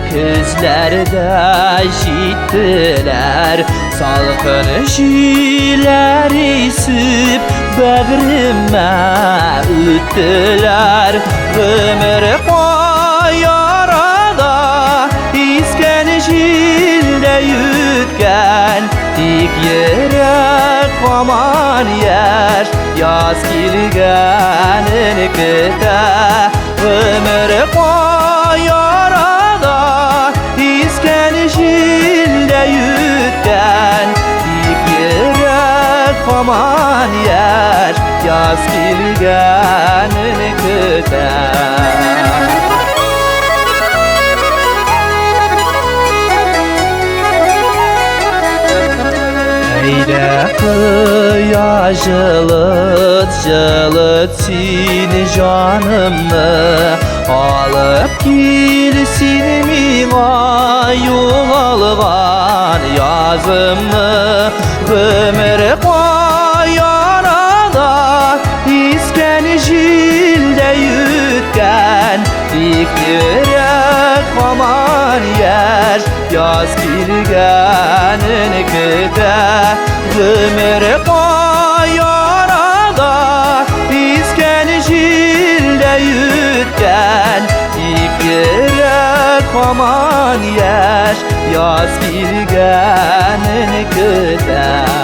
kızlarda jittiler salqın jiler esip bağrıma öttiler ömür qoyarada isken jilde yutgan tik yürek aman yer yaz kelganini kutar ömür qoyarada isken jilde yutgan tik yürek aman yer yaz kelganini kutar Eyde kıya jılıt seni canımı alıp gelsin mina yoğalgan yazımı ömür qoyarada isken jilde yutgan tik yürek aman yer yaz kelganini kutar ömür qoyarada isken jilde yutgan tik yürek aman yer yaz kelganini kutar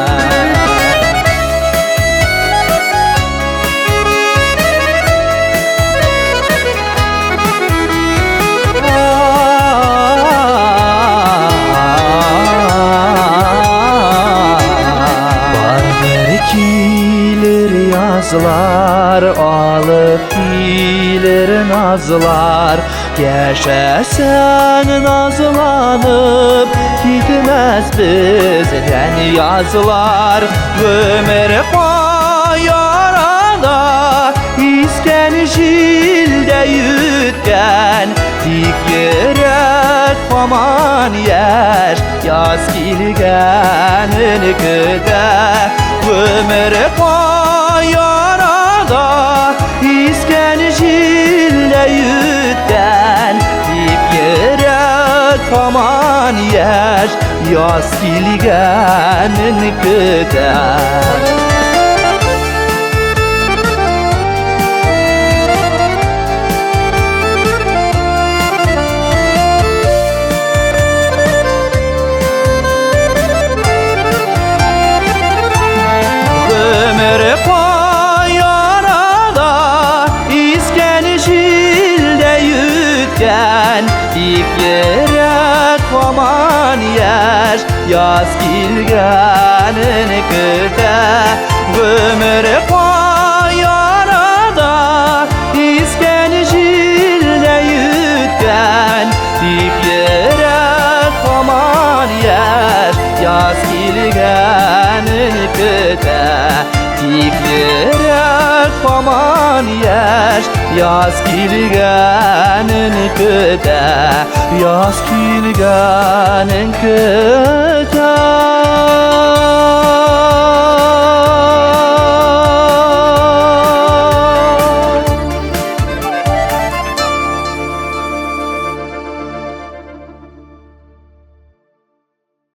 yazlar alıp gelir nazlar yaşasan nazlanıp gitmez bizden yazlar ömür qoyarada isken jilde yutgan tik yürek aman yer yaz kelganini kutar ömür qoyarada isken jilde yutgan tik yürek aman yer yaz kelganini kutar ömür qoyarada isken jilde yutgan tik yürek aman yer yaz kelganini kutar ömür qoyarada isken jilde yutgan tik yürek aman yer yaz kelganini kutar tik yürek aman yer yaz kelganini kutar yaz kelganini kutar